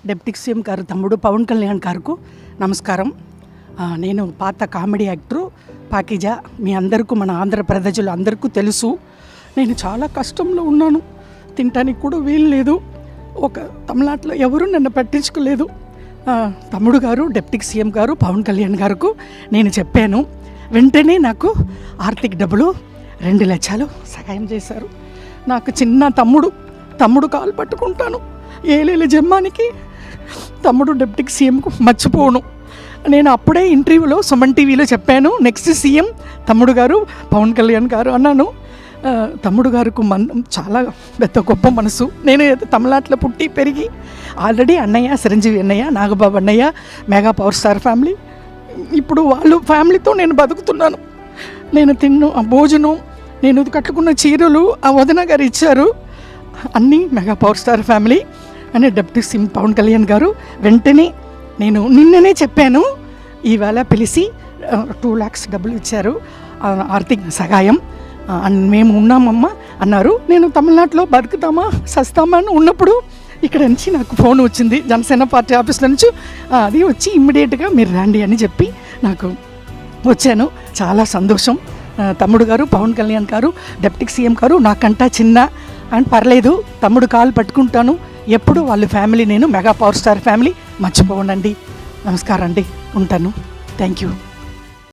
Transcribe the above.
Deputy CM గారు తమ్ముడు పవన్ కళ్యాణ్ గారికి నమస్కారం. నేను పాత కామెడీ యాక్టరు పాకిజా. మీ అందరికీ, మన ఆంధ్ర ప్రజలు అందరికీ తెలుసు. నేను చాలా కష్టంలో ఉన్నాను, తినటానికి కూడా వీలు లేదు. ఒక తమిళనాడులో ఎవరు నన్ను పట్టించుకోలేదు. తమ్ముడు గారు డిప్యూటీ సీఎం గారు పవన్ కళ్యాణ్ గారికి నేను చెప్పాను. వెంటనే నాకు ఆర్థిక డబ్బులు 2 లక్షలు సహాయం చేశారు. నాకు చిన్న తమ్ముడు కాలు పట్టుకుంటాను. ఏలేల జమ్మానికి తమ్ముడు డిప్యూటీ సీఎంకు మర్చిపోను. నేను అప్పుడే ఇంటర్వ్యూలో సుమన్ టీవీలో చెప్పాను, నెక్స్ట్ సీఎం తమ్ముడు గారు పవన్ కళ్యాణ్ గారు అన్నాను. తమ్ముడు గారికి చాలా పెద్ద గొప్ప మనసు. నేను తమిళనాడులో పుట్టి పెరిగి ఆల్రెడీ అన్నయ్య చిరంజీవి అన్నయ్య, నాగబాబు అన్నయ్య, మెగా పవర్ స్టార్ ఫ్యామిలీ, ఇప్పుడు వాళ్ళు ఫ్యామిలీతో నేను బతుకుతున్నాను. నేను ఆ భోజనం, నేను కట్టుకున్న చీరలు ఆ వదిన గారు ఇచ్చారు. అన్నీ మెగా పవర్ స్టార్ ఫ్యామిలీ అని డిప్యూటీ సీఎం పవన్ కళ్యాణ్ గారు వెంటనే నేను నిన్ననే చెప్పాను. ఈవేళ పిలిచి 2 lakhs డబ్బులు ఇచ్చారు, ఆర్థిక సహాయం. మేము ఉన్నామమ్మా అన్నారు. నేను తమిళనాడులో బతుకుతామా సస్తామా అని ఉన్నప్పుడు ఇక్కడ నుంచి నాకు ఫోన్ వచ్చింది జనసేన పార్టీ ఆఫీస్లో నుంచి. అది వచ్చి ఇమ్మీడియట్గా మీరు రండి అని చెప్పి నాకు వచ్చాను. చాలా సంతోషం. తమ్ముడు గారు పవన్ కళ్యాణ్ గారు డిప్యూటీ సీఎం గారు నాకంటా చిన్న అని పర్లేదు, తమ్ముడు కాలు పట్టుకుంటాను ఎప్పుడు. వాళ్ళ ఫ్యామిలీ నేను మెగా పవర్ స్టార్ ఫ్యామిలీ మర్చిపోనండి. నమస్కారం అండి, ఉంటాను. Thank you.